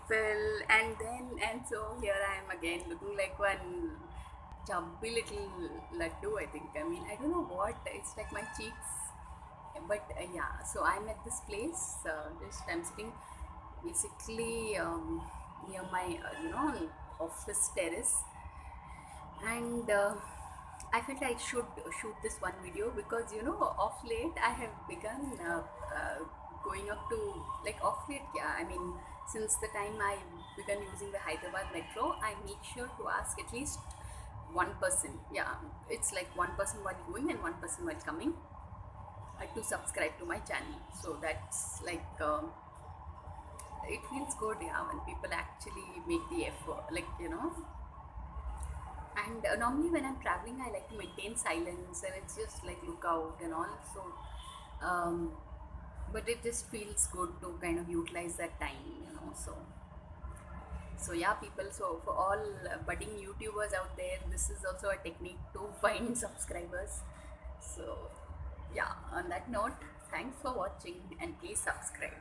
people, and so here I am again looking like one chubby little laddu, I think. I mean, I don't know what, it's like my cheeks. But yeah, so I'm at this place, just I'm sitting basically near my, office terrace, and I felt I should shoot this one video because off late I have begun going up to, like, off late, yeah, I mean, since the time I began using the Hyderabad metro, I make sure to ask at least one person, yeah, it's like one person while going and one person while coming, to subscribe to my channel. So that's like, it feels good, yeah, when people actually make the effort, like, and normally when I'm traveling, I like to maintain silence and it's just like look out and all. So, um, but it just feels good to kind of utilize that time. So yeah, people. So for all budding YouTubers out there, this is also a technique to find subscribers. So yeah, on that note, thanks for watching and please subscribe.